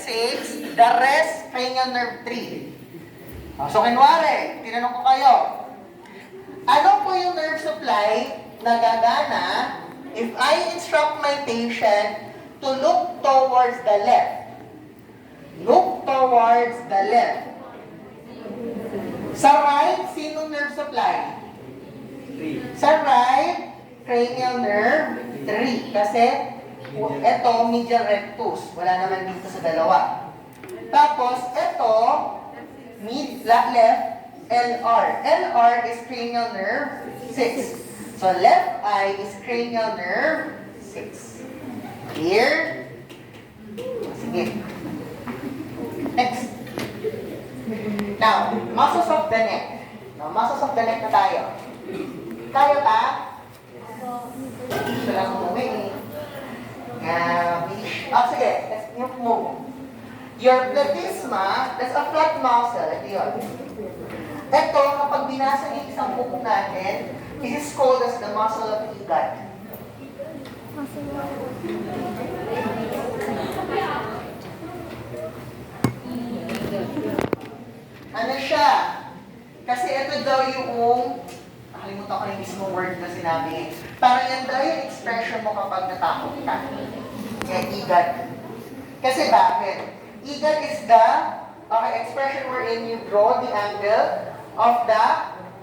6, the rest, cranial nerve 3. So, kunwari, tinanong ko kayo, ano po yung nerve supply na gagana if I instruct my patient to look towards the left? Look towards the left. Sa right, sino nerve supply? Sa right, cranial nerve 3. Kasi, ito, medial rectus. Wala naman dito sa dalawa. Tapos, ito, left, LR. LR is cranial nerve 6. So, left eye is cranial nerve 6. Here. Sige. Next. Now, muscles of the neck. Now, muscles of the neck na tayo. Tayo ta? Gusto lang umuwi. Sige. Let's move. Your platysma, that's a flat muscle. Ito yun. Ito, kapag binasa yung isang buko natin, this is called as the muscle of Igat. Ano siya? Kasi ito daw yung, nakalimutan ko yung mismong word na sinabi. Parang yan daw yung expression mo kapag natakot ka. Kaya Igat. Kasi bakit? Igat is the expression wherein you draw the angle of the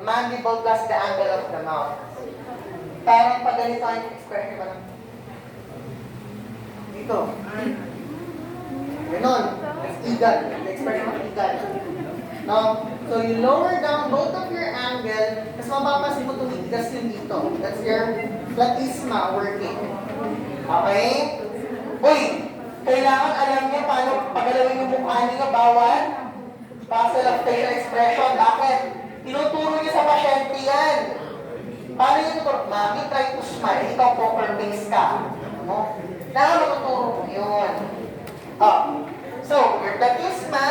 mandible plus the angle of the mouth. Parang pag ganito ang expression ba? Dito. Ganon. Igat. The expression of igat. Now, so you lower down both of your angle, tapos mapapasin mo tumitigas yun dito. That's your platysma working. Okay? Uy! Kailangan alam niya paano pagalawin yung mukha niya, bawal. Facial of facial expression. Bakit? Tinuturo niya sa pasyente yan. Paano niya tuturo? Mami, try to smile. Ikaw poker face ka. No? Matuturo mo yun. So, your platysma,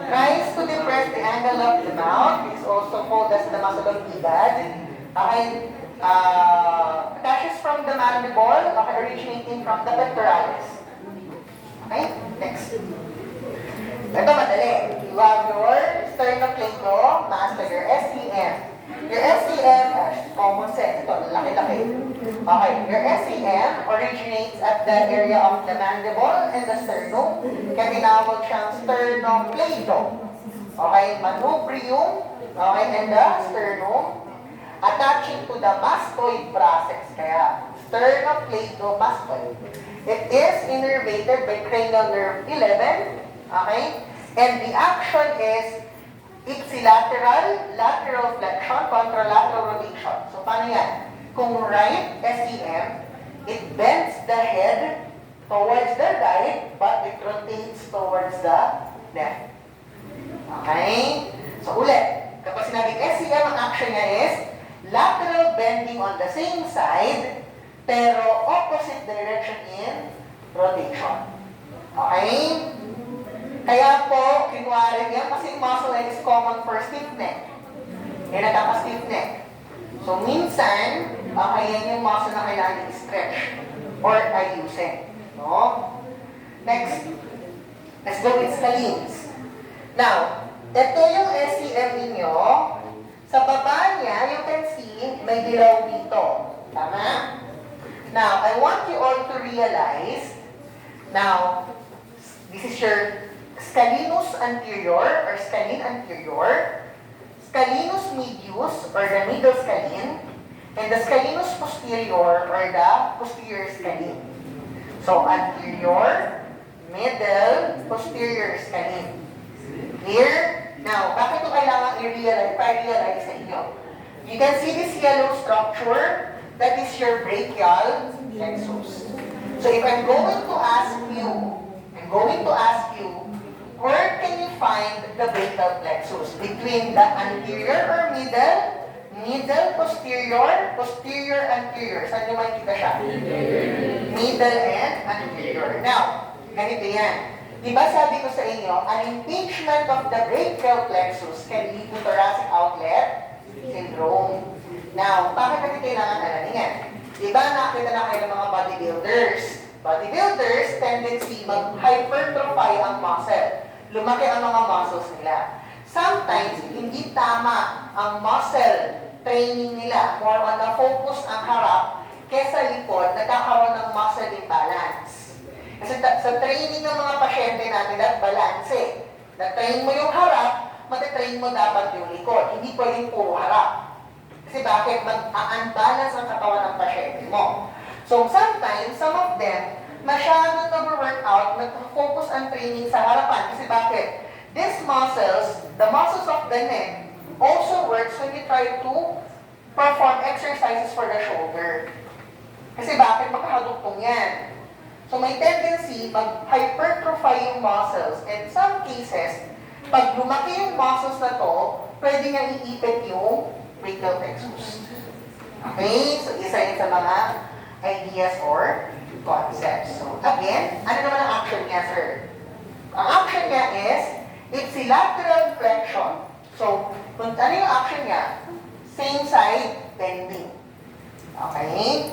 tries to depress the angle of the mouth. It's also called as the muscle of Igad. Attaches from the mandible, originating from the pectoralis. Okay? Next. Ito madali. You have your sternocleidomastoid, your SCM. Your SCM, common sense. Ito, laki-laki. Okay. Your SCM originates at the area of the mandible and the sternum. Kaya tinawag siyang sternocleido. Okay? Manubrium. Okay? And the sternum. Attaching to the mastoid process. Kaya, sternocleidomastoid. It is innervated by cranial nerve 11. Okay? And the action is ipsilateral, lateral flexion, contralateral rotation. So, paano yan? Kung right SEM, it bends the head towards the right, but it rotates towards the left. Okay? So, ulit. Kapag sinabing SEM, ang action niya is lateral bending on the same side, pero opposite direction in rotation. Okay? Kaya po, kinuwari niya, kasi muscle line is common for stiff neck. Kaya nagkaka-stiff neck. So, minsan, yan yung muscle na kailangan i-stretch or ayusin. No? Next. Let's go with scalenes. Now, ito yung SCM ninyo. Sa baba niya, you can see, may dilaw dito. Tama? Now, I want you all to realize, now, this is your scalenus anterior or scalene anterior, scalenus medius or the middle scalene, and the scalenus posterior or the posterior scalene. So, anterior, middle, posterior scalene. Here, now, bakit ito kailangan i-realize sa inyo? You can see this yellow structure, that is your brachial plexus. So if I'm going to ask you, where can you find the brachial plexus? Between the anterior or middle, posterior, posterior, anterior. Saan nyo makikita siya? Middle and anterior. Now, ganito yan. Diba sabi ko sa inyo, an impingement of the brachial plexus can lead to thoracic outlet syndrome. Now, bakit natin kailangan alamin yan? Diba nakita na kayo ng mga bodybuilders? Bodybuilders, tendency mag-hypertrophy ang muscle. Lumaki ang mga muscles nila. Sometimes, hindi tama ang muscle training nila. More on the focus ang harap kesa likod, nagkakaroon ng muscle imbalance. Kasi sa training ng mga pasyente natin, that balance eh. Na-train mo yung harap, matitrain mo dapat yung likod. Hindi pwedeng puro harap. Kasi bakit? Mag-unbalance ang katawan ng pasyente mo. So sometimes, some of them, masyadong nag-workout, nag-focus ang training sa harapan. Kasi bakit? These muscles, the muscles of the neck, also works when you try to perform exercises for the shoulder. Kasi bakit? Magkakadugtong yan. So may tendency, mag-hypertrophy yung muscles. And some cases, pag lumaki yung muscles na to, pwede nga iipit yung brachial plexus. Okay? So isa yun sa mga ideas or concepts. So again, ano naman ang action niya, sir? Ang action niya is ipsilateral flexion. So, kung ano yung action niya? Same side, bending. Okay?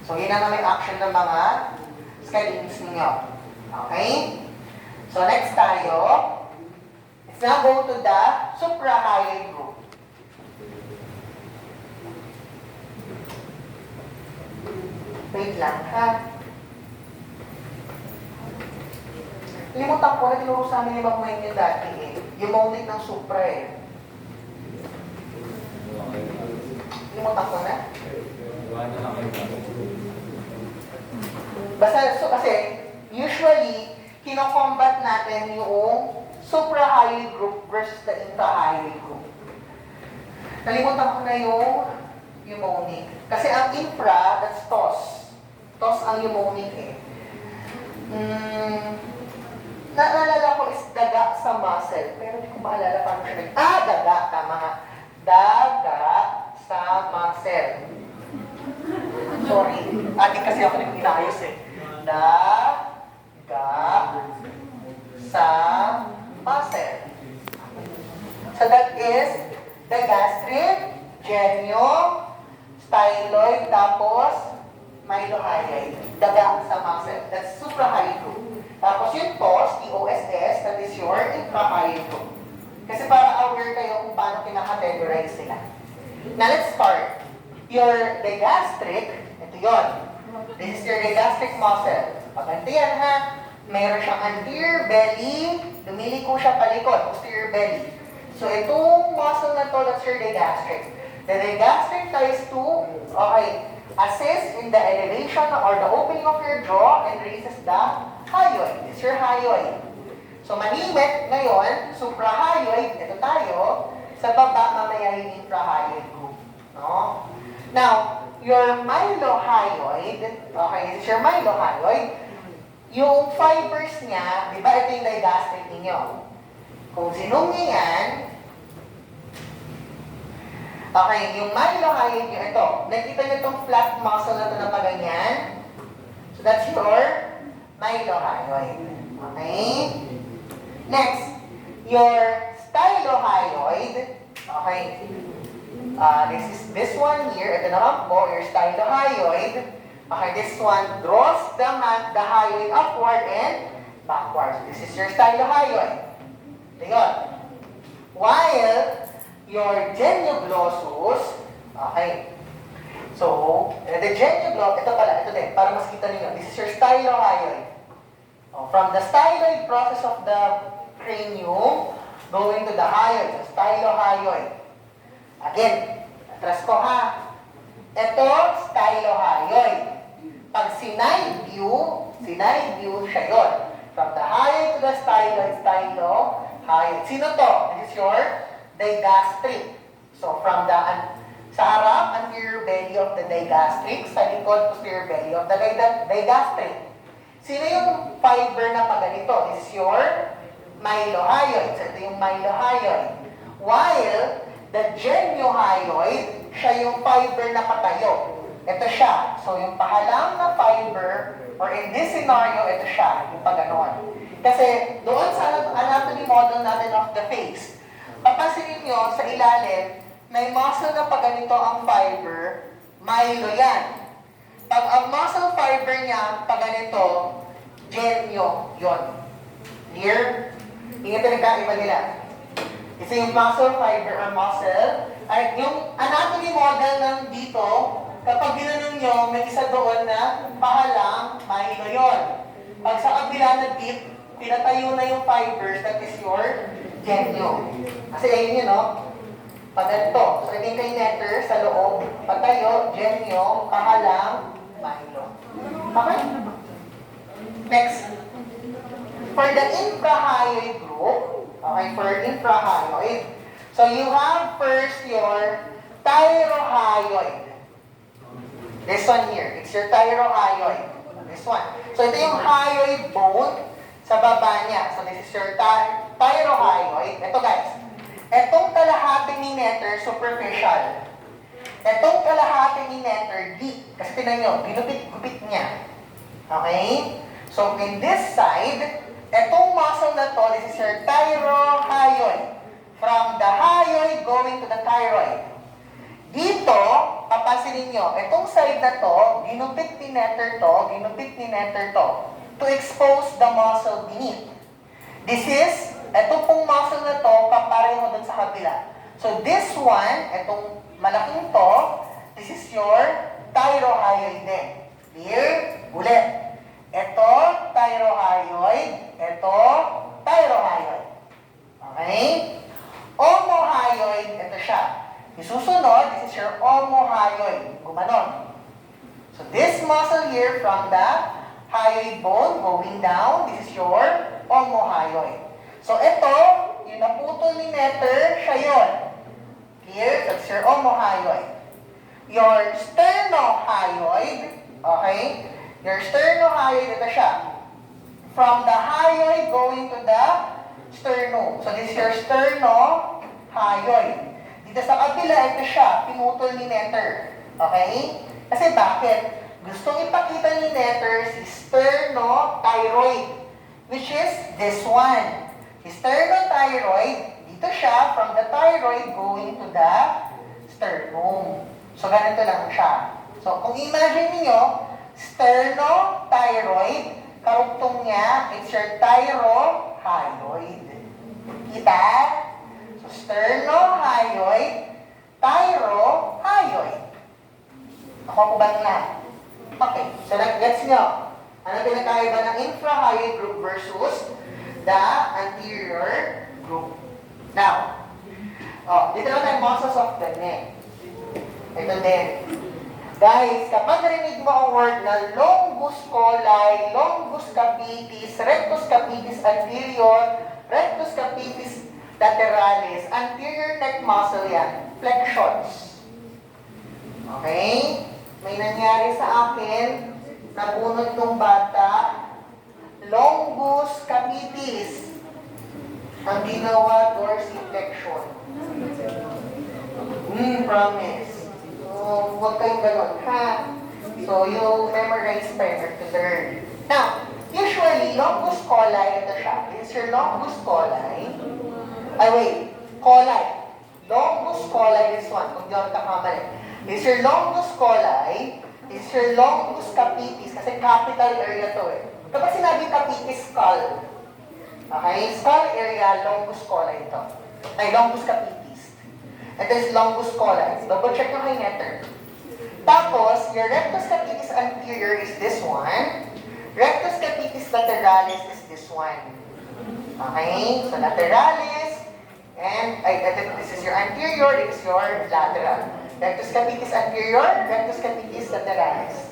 So, yun naman yung action ng mga scalings ninyo. Okay? So, next tayo. Let's now go to the suprahyoid group. Wait lang, ha? Limutan ko na tinuro sa amin ni Ma'am Wayne yung dati eh. Yung monic ng supra eh. Limutan ko na. Basta, so kasi, usually, kino-combat natin yung suprahyoid group versus the intrahyoid group. Nalimutan ko na yung mnemonic. Kasi ang infra, that's TOS. TOS ang mnemonic eh. Naalala ko is daga sa muscle. Pero hindi ko maalala paano siya daga. Tama nga. Daga sa muscle. Sorry. Ating kasi ako nag-inayos eh. Daga sa muscle. So that is the gastric, genio, styloid, tapos mylohyoid. Daga sa muscle. That's suprahyoid group. Tapos yung TOS, T-O-S-S, that is your intrahyoid group. Kasi para aware kayo kung paano pinaka-categorize sila. Now let's start. Your digastric, ito yun. This is your digastric muscle. Pag yan ha, mayroon siyang anterior belly, lumiliko siya palikod, posterior belly. So itong muscle na to, that's your digastric. The digastric ties to, okay, assist in the elevation or the opening of your jaw and raises the hyoid. This is your hyoid. So manimit ngayon, suprahyoid, ito tayo, sa baba mamaya yung infrahyoid group. No? Now, your mylohyoid, okay, this is your mylohyoid, yung fibers niya, di ba ito yung digastric ninyo? Kung sinong niya yan, okay, yung mylohyoid nyo, ito, nakita nyo itong flat muscle na ito na paganyan? So that's your mylohyoid. Okay? Next, your stylohyoid. Okay. This one here, ito naman po, your stylohyoid. Okay, this one draws the hyoid upward and backwards. This is your stylohyoid. Ito yun. While your genioglossus, okay. So, the genioglossus, ito din, para mas kita ninyo. This is your stylohyoid. From the styloid process of the cranium, going to the hyoid, so stylohyoid. Again, atras ko ha. Ito, stylohyoid. Pag sinide view siya yun. From the hyoid to the stylohyoid. Sino to? This is your digastric. So, from the sa harap, anterior belly of the digastric, sa likod, posterior belly of the digastric. Sino yung fiber na paganito? This is your mylohyoid. So, ito yung mylohyoid. While the geniohyoid, siya yung fiber na patayo. Ito siya. So, yung pahalang na fiber, or in this scenario, ito siya, yung paganon. Kasi doon sa anatomy model natin of the face, papansinin nyo sa ilalim, may muscle na paganito ang fiber, myelo yan. Pag ang muscle fiber niya, pag ganito, genyo, yon. Clear? Ingat na nagkaiba nila. Kasi yung muscle fiber or muscle, ay yung anatomy model ng dito, kapag ginanong nyo, may isa doon na pahalang, mahilo yun. Pag sa kabila na deep, pinatayo na yung fibers, that is your genyo. Kasi ayun yun, no? Pag ganito. So, ito yung kinetter sa loob, patayo, genyo, pahalang, mahilo. Okay? Next. For the infrahyoid group, okay, for infrahyoid, so you have first your thyrohyoid. This one here, it's your thyrohyoid. This one. So ito yung hyoid bone sa baba niya. So this is your thyrohyoid. Ito guys, itong kalahati ni netter, superficial. Itong kalahati ni netter, deep. Kasi tinan nyo, ginupit-gupit niya. Okay? So in this side, etong muscle na to, this is your thyrohyoid. From the hyoid going to the thyroid. Dito, papansinin nyo, etong side na to, ginupit ni netter to, to expose the muscle beneath. This is, etong pong muscle na to, kapareho dun sa kabila. So this one, etong malaking to, this is your thyrohyoid din. Clear? Ulit. Ito, thyrohyoid. Ito, thyrohyoid. Okay? Omohyoid, ito siya. Isusunod, this is your omohyoid. Gumanon. So this muscle here from the hyoid bone going down, this is your omohyoid. So ito, yung naputol ni netter, siya yun. Clear? That's your omohyoid. Your sternohyoid, okay? Your sternohyoid, ito siya. From the hyoid going to the sternum. So this is your sternohyoid. Dito sa kabila, ito siya, pinutol ni netter. Okay? Kasi bakit? Gustong ipakita ni netter si sternothyroid, which is this one. Si sternothyroid, dito siya, from the thyroid going to the sternum. So ganito lang siya. So kung imagine niyo, sternothyroid, karugtong niya, it's your thyrohyoid. Kita? So, sternohyoid, thyrohyoid. Ako po ba nila? Okay, so gets nyo. Ano pinakaiba ng infrahyoid group versus the anterior group? Now, dito lang tayo muscles of the neck. Ito din. Guys, kapag narinig mo ang word na longus colli, longus capitis, rectus capitis anterior, rectus capitis lateralis, anterior neck muscle yan, flexions. Okay? May nangyari sa akin, nabunod tong bata, longus capitis, ang ginawa dorsiflexion. Promise. So, huwag kayong ganon, ha? So, you memorize better to learn. Now, usually, longus colli, ito siya. This is your longus colli. Ay, wait. Colli. Longus colli, this one. Kung di ako nakakamali. This is your longus colli. This is your longus capitis. Kasi capital area to eh. Kapag sinabi capitis, skull. Okay? Skull area, longus colli ito. Ay, longus capitis. Ito is longus colli. Double check yung kay netter. Tapos, your rectus capitis anterior is this one. Rectus capitis lateralis is this one. Okay? So, lateralis, and this is your anterior, this is your lateral. Rectus capitis anterior, rectus capitis lateralis.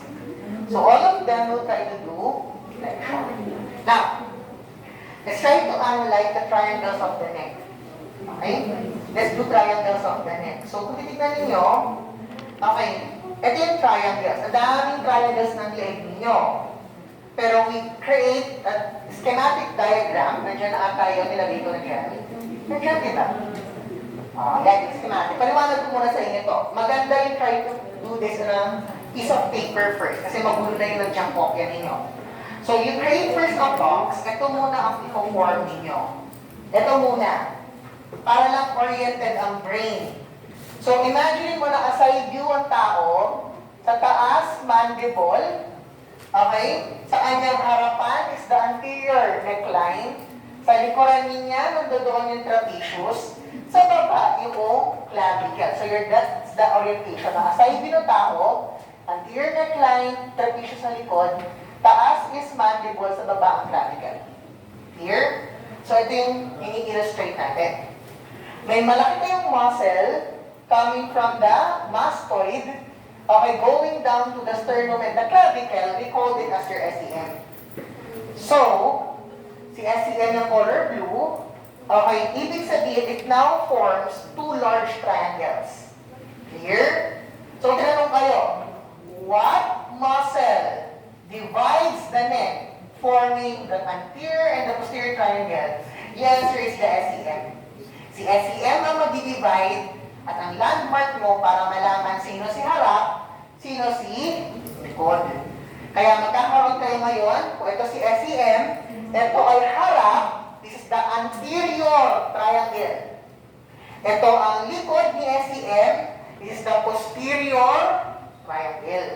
So, all of them will try to do flexion. Now, let's try to analyze the triangles of the neck. Okay? Let's do triangles of the neck. So, kung titignan ninyo, okay, ito yung triangles. Ang daming triangles ng leg ninyo. Pero we create a schematic diagram. Nandiyan na ata yun, nilagay ko na dyan. Nandiyan kita. Yan yung schematic. Paliwanag ko muna sa inyo to. Maganda yung try to do this on a piece of paper first. Kasi magulo na yung nag-jump walk yan ninyo. So, you create first a box. Ito muna ang i-form ninyo. Ito muna. Para lang oriented ang brain. So, imagine mo na side view ang tao, Sa taas, mandible. Okay? Sa kanyang harapan is the anterior neckline. Sa likuran niya, nandoon yung trapezius. Sa baba, yung clavicle. So that's the orientation. Nasa ibig ng tao, anterior neckline, trapezius sa likod. Taas is mandible, sa baba ang clavicle. Here. So ito yung ini-illustrate natin. May malaki tayong muscle coming from the mastoid, okay, going down to the sternum and the clavicle. We call it as your SEM. So, si SEM ng color blue, okay, ibig sabihin, it now forms two large triangles. Clear? So, tinanong kayo, what muscle divides the neck, forming the anterior and the posterior triangle? The answer is the SEM. Si SEM ang mag-divide at ang landmark mo para malaman sino si harap, sino si likod. Kaya magkakaroon kayo ngayon, kung ito si SEM, ito ay harap, this is the anterior triangle. Ito ang likod ni SEM, this is the posterior triangle.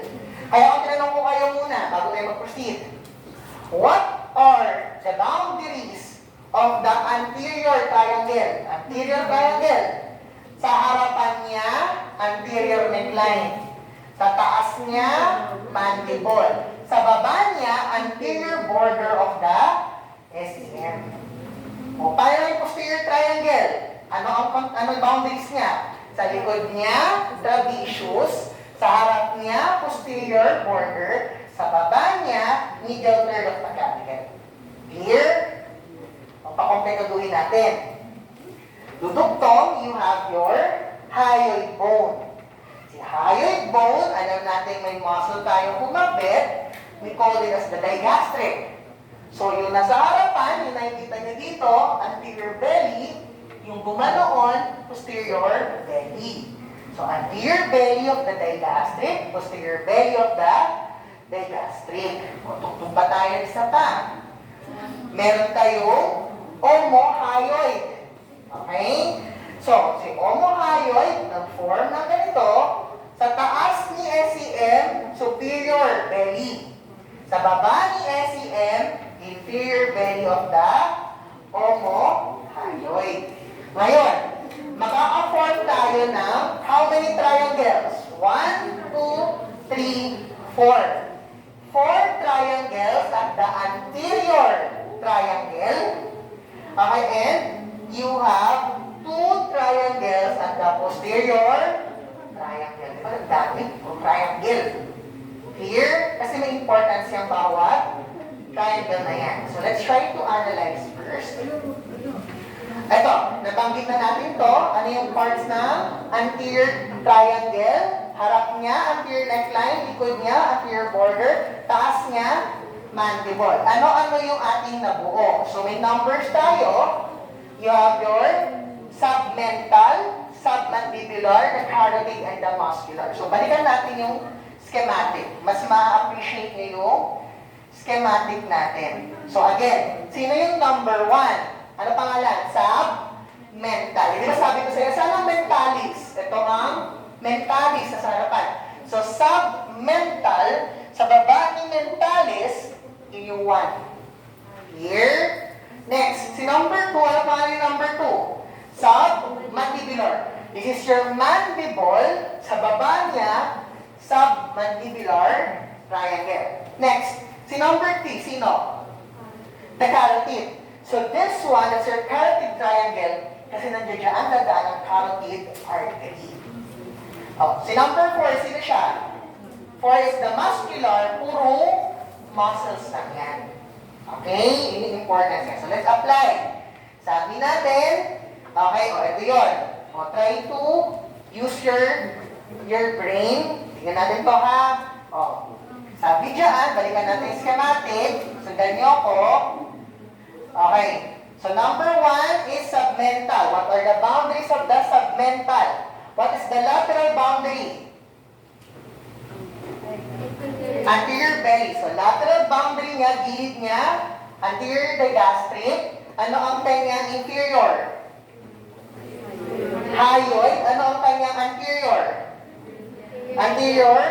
Kaya kung tinanong ko kayo muna, bago tayo mag-proceed, what are the boundaries of the anterior triangle? Anterior triangle. Sa harapan niya, anterior neckline. Sa taas niya, mandible. Sa baba niya, anterior border of the SEM. O, paano yung posterior triangle? Ano boundaries niya? Sa likod niya, trapezius. Sa harap niya, posterior border. Sa baba niya, middle third of the clavicle. Clear? Pakompletuduhin natin. Dudugtong, you have your hyoid bone. Si hyoid bone, alam natin may muscle tayong humabit. We call it as the digastric. So, yung nasa harapan, yung nakikita nyo dito, anterior belly, yung gumanoon, posterior belly. So, anterior belly of the digastric, posterior belly of the digastric. O, tugtog pa tayo isa pa. Meron tayong omohyoid. Okay? So, si omohyoid, nag-form ng ganito, sa taas ni SEM, superior belly. Sa baba ni SEM, inferior belly of the omohyoid. Ngayon, makaka-form tayo ng how many triangles? 1, 2, 3, 4. 4 triangles at the anterior triangle. Okay, and you have 2 triangles at the posterior triangle. Parang dami o triangle. Clear? Kasi may importance yung bawat triangle na yan. So let's try to analyze first. Ito, nabanggit na natin to. Ano yung parts ng anterior triangle? Harap niya, anterior neckline, likod niya, anterior border, taas niya, mandible. Ano-ano yung ating nabuo? So may numbers tayo. You have your submental, submandibular, the carotid, and the muscular. So balikan natin yung schematic. Mas ma-appreciate nyo yung schematic natin. So again, sino yung number 1? Ano pangalan? Submental. Di ba sabi ko sa'yo, saan ang mentalis? Ito ang mentalis sa harapan. So submental, sa baba ni mentalis, yung 1. Here. Next, si number 2, ano pangalan yung number 2? Submandibular. This is your mandible. Sa baba niya, submandibular triangle. Next, si number 3, sino? The carotid. So this one, that's your carotid triangle, kasi nandiyan dyan dadaan ang carotid artery. Oh, si number 4, sino siya? 4 is the muscular, puro muscles lang yan. Okay? Ini importance yan. So let's apply. Sabi natin, okay, ito yun. Try to use your brain. Tingnan natin to ha. Sabi dyan, balikan natin yung schematic. Sundan nyo ako. Okay. So number 1 is submental. What are the boundaries of the submental? What is the lateral boundary? Anterior belly. So lateral boundary niya, gilid niya, anterior digastric. Ano ang kanyang inferior? Hyoid. Ano ang kanyang anterior? Anterior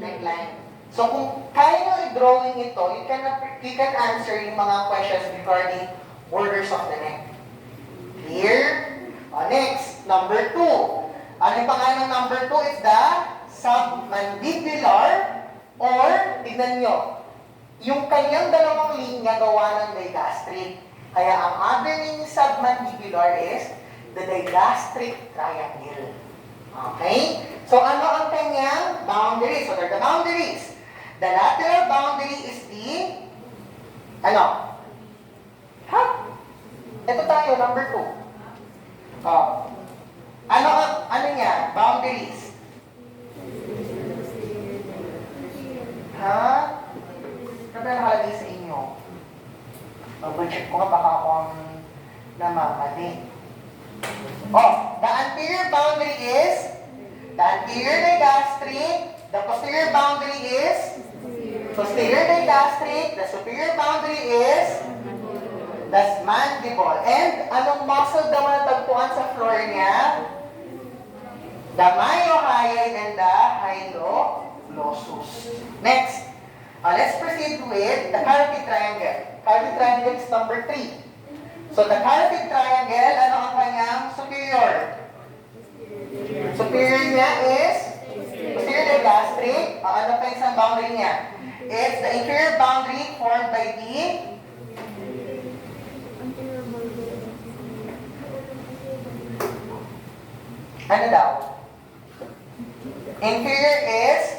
neckline. So kung kaya nyo i-drawing ito, you can answer yung mga questions regarding borders of the neck. Clear? Next, number 2. Ano yung pangalan ng number 2? It's the submandibular or, tignan nyo, yung kanyang dalawang linya gawa ng digastric. Kaya ang other name submandibular is the digastric triangle. Okay? So ano ang kanyang boundaries? What are the boundaries? The lateral boundary is the, ano? Ha? Ito tayo, number 2. Ano niya? Boundaries. Ha? Ano na nakalagay sa inyo? Mag-check ko nga baka ako ang namamali. The anterior boundary is the anterior digastric. The posterior boundary is posterior digastric. The superior boundary is the mandible. And anong muscle daw natagpuan sa floor niya? The myohyoid and the hyloglossus. Next, let's proceed with the carotid triangle. Carotid triangle is number 3. So the carotid triangle, ano ang kanyang superior? Superior niya is posterior digastric. Ano pa isang boundary niya? It's the inferior boundary formed by the ano daw? Inferior is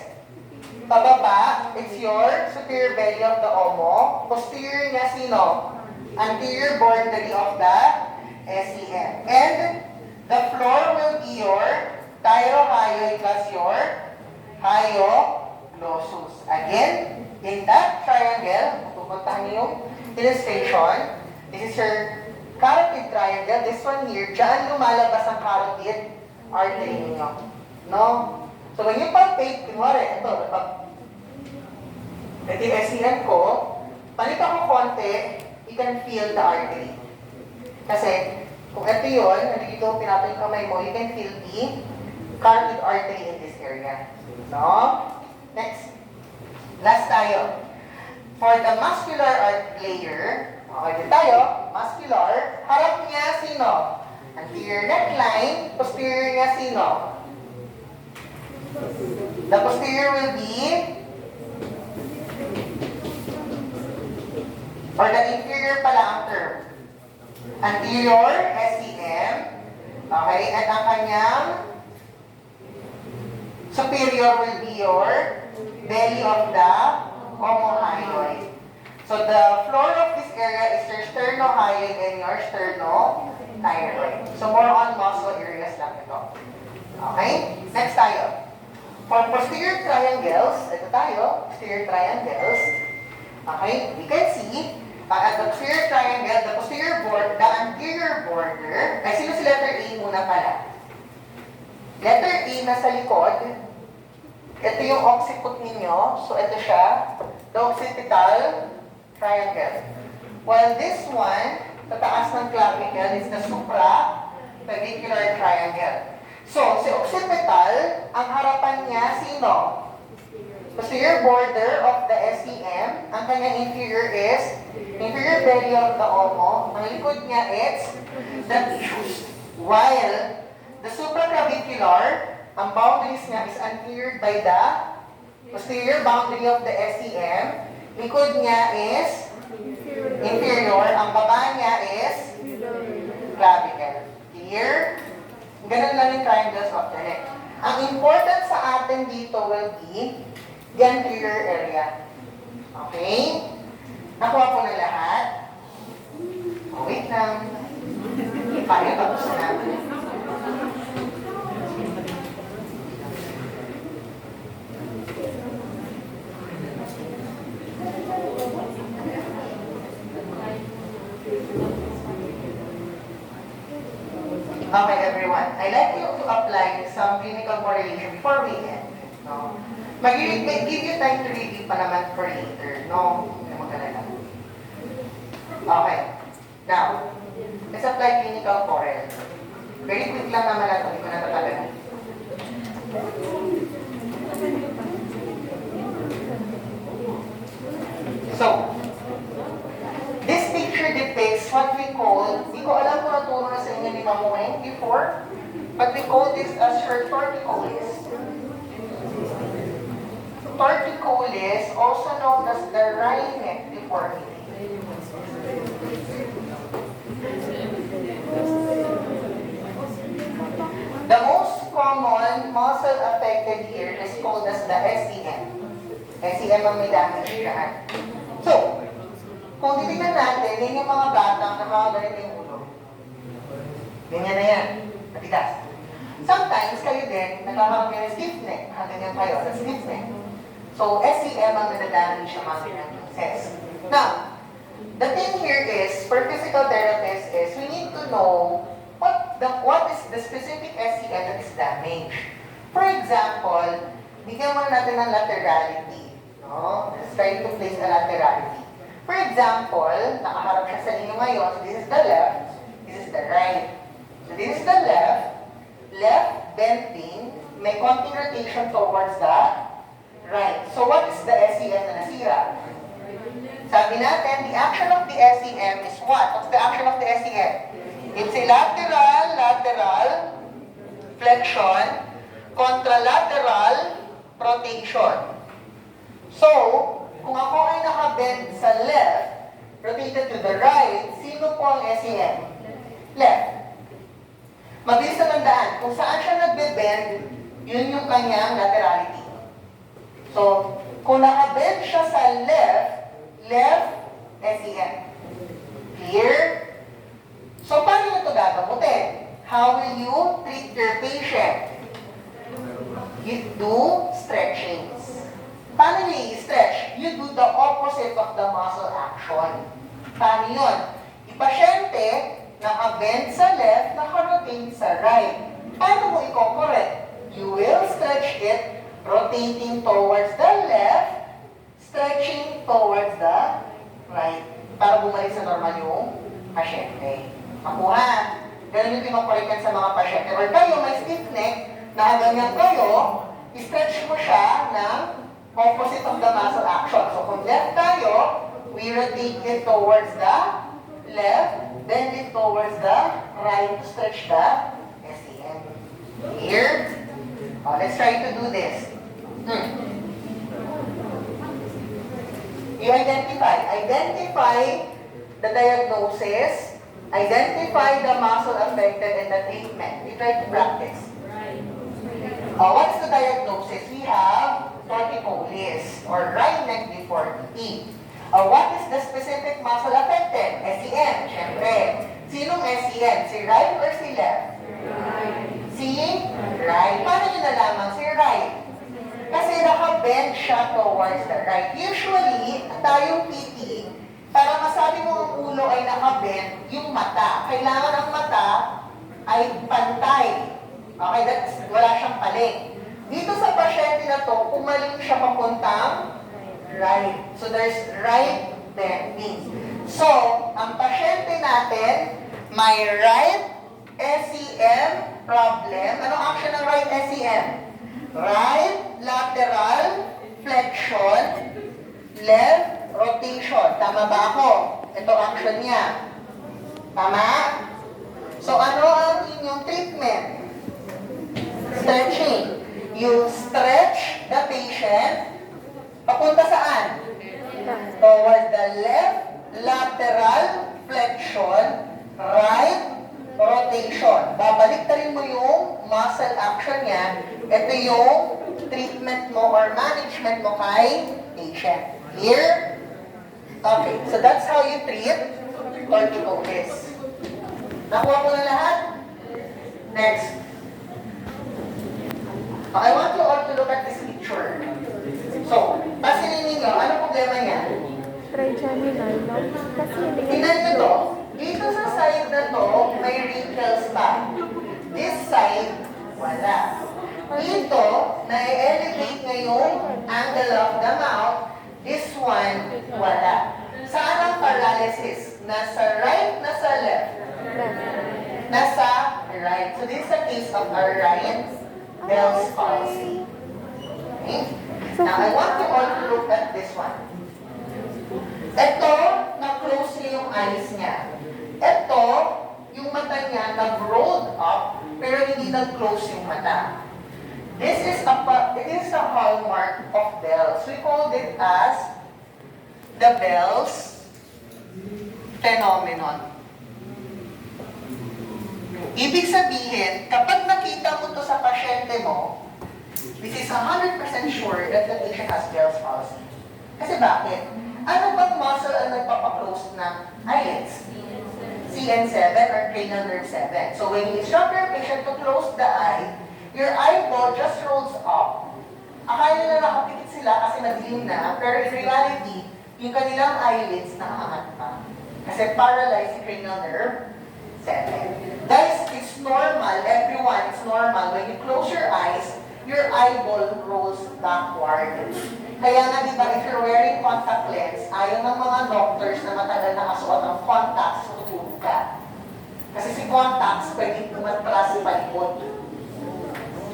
pababa. It's your superior belly of the omo. Posterior niya sino? Anterior boundary of the SEM. And the floor will be your thyrohyoid plus your hyoglossus. Again, in that triangle, pupuntahan niyo yung illustration. This is your carotid triangle. This one here, dyan lumalabas ang carotid artery ninyo. No? So when you palpate, kunwari, ito yung SEM ko, palit ako konti, you can feel the artery. Kasi, kung ito yun, nandito pinatay yung kamay mo, you can feel the carotid artery in this area. No? Next. Last tayo. For the muscular layer, okay tayo, muscular, harap niya sino? Anterior neckline, posterior niya sino? The posterior will be or the inferior pala ang term. Anterior, SEM. Okay, at ang kanyang superior will be your belly of the omohyoid. So the floor of this area is your sternohyoid and your sternothyroid. So more on muscle areas lang ito. Okay? Next tayo. For posterior triangles, ito tayo, posterior triangles. Okay, we can see at the posterior triangle, the posterior border, the anterior border, ay sino si letter A muna pala? Letter A nasa likod, ito yung occiput ninyo, so ito siya, the occipital triangle. While this one, sa taas ng clavicle, is the supraclavicular triangle. So, si occipital, ang harapan niya, sino? Posterior border of the SEM, ang kanyang inferior is inferior belly of the omo. Ang likod niya is the tissues. While the supraclavicular, ang boundaries niya is anterior by the posterior boundary of the SEM. Likod niya is inferior. Ang baba niya is clavicle. Clear? Ganun lang yung triangles of the neck. Ang important sa atin dito will be the anterior area. Okay? Nakuha po na lahat. Oh, wait lang. Paano tapos na? Okay, everyone. I'd like you to apply some clinical correlation before we end. No? May give you time to review pa naman for later. No? Hindi mo kalala. Okay. Now, let's apply clinical correl. Very quick lang naman ito. Hindi ko natatagal. So, this picture depicts what we call, di ko alam kung naturo na sa inyo ni Ma'am Weng before, but we call this as her torticollis. Torticollis, also known as the wry neck deformity. The most common muscle affected here is called as the SCM. SCM ang may damage siya. So, kung titignan natin, yan yung mga batang nakakaganit yung ulo. Ganyan na yan. Matigas. Sometimes, kayo din, nakakaroon kayo ng stiff neck. Ganyan kayo, ng stiff neck. So, SCM ang nadadamage siya mga ganyan process. Now, the thing here is, for physical therapists is, we need to know what is the specific SCM that is damaged. For example, bigyan mo natin ng laterality. No? Let's try to place a laterality. For example, nakaharap siya sa inyo ngayon. So this is the left, this is the right. So this is the left bending, may konting rotation towards the right. So what is the SCM na nasira? Sabi natin, the action of the SCM is what? What's the action of the SCM? It's a lateral flexion, contralateral rotation. So, kung ako ay nakabend sa left, rotated to the right, sino po ang SCM? Left. Mabilis na tandaan, kung saan siya nagbe-bend, yun yung kanyang laterality. So, kung nakabend siya sa left SCM. Clear? So, paano nyo ito gagamutin? How will you treat your patient? You do stretchings. Paano nyo i-stretch? You do the opposite of the muscle action. Paano yun? Ipasyente, naka-bend sa left, naka-rotate sa right. Paano mo i-correct? You will stretch it, rotating towards the left, stretching towards the right. Para bumalik sa normal yung pasyente. Makuha. Ganun yung pinokorek sa mga pasyente. Or kayo, may stiff neck, nakaganyan kayo, i-stretch mo siya ng opposite of the muscle action. So kung left tayo, we rotate it towards the left, bend it towards the right to stretch the SCM. Here. Let's try to do this. You identify the diagnosis, identify the muscle affected and the treatment. We try to practice. What's the diagnosis? We have torticollis or right neck deformity. What is the specific muscle affected? SCM, syempre. Sinong SCM? Si right or si left? Si right. Paano nyo nalaman si right? Kasi naka-bend siya towards the right. Usually, tayong PT, para masabi mo ang ulo ay naka-bend, yung mata. Kailangan ang mata ay pantay. Okay, that's, wala siyang paling. Dito sa pasyente na to, umaling siya papuntang right. So there's right bending. So, ang pasyente natin, may right SCM problem. Anong action ng right SCM? Right lateral flexion, left rotation. Tama ba ako? Ito action niya. Tama? So ano ang inyong treatment? Stretching. You stretch the patient. Papunta saan? Toward the left lateral flexion, right rotation. Babalik ta rin mo yung muscle action niya. Ito yung treatment mo or management mo kay patient. Here? Okay, so that's how you treat torticollis. Nakuha mo na lahat? Next. I want you all to look at this picture. So, pansinin ninyo, ano problema niya? Trigeminal, no? Kasi hindi Tingnan nyo to. Dito sa side na to, may wrinkles pa. This side, wala. Dito, na-elevate na yung angle of the mouth. This one, wala. Saan ang paralysis? Nasa right, nasa left? Nasa right. So this is a case of a right Bell's palsy. Okay? Now, I want you all to look at this one. Ito, na-close niya yung eyes niya. Ito, yung mata niya nag-rolled up, pero hindi nag-close yung mata. It is the hallmark of bells. We called it as the bells phenomenon. Ibig sabihin, kapag nakita mo to sa pasyente mo, this is 100% sure that the patient has Bell's palsy. Kasi bakit? Ano bang muscle ang nagpapaklose ng eyelids? CN7 or cranial nerve 7. So when you instruct your patient to close the eye, your eyeball just rolls up. Akala na nakapikit sila kasi madilim na, pero in reality, yung kanilang eyelids nakaangat pa. Kasi paralyzed yung cranial nerve 7. Guys, it's normal, everyone, it's normal. When you close your eyes, your eyeball rolls backward. Kaya nga, di ba, if you're wearing contact lens, ayaw ng mga doctors na matagal nakasuot ng contacts, tutulog ka. Kasi si contacts, pwedeng tumatras sa palikod.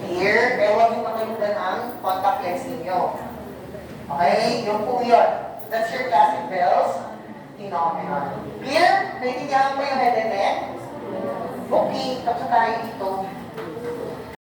Clear? Kaya huwag yung makalugan ang contact lens ninyo. Okay? Yung po yun. That's your classic Bell's phenomenon. Clear? Naintindihan mo yung head and neck? Okay, tapos tayo dito.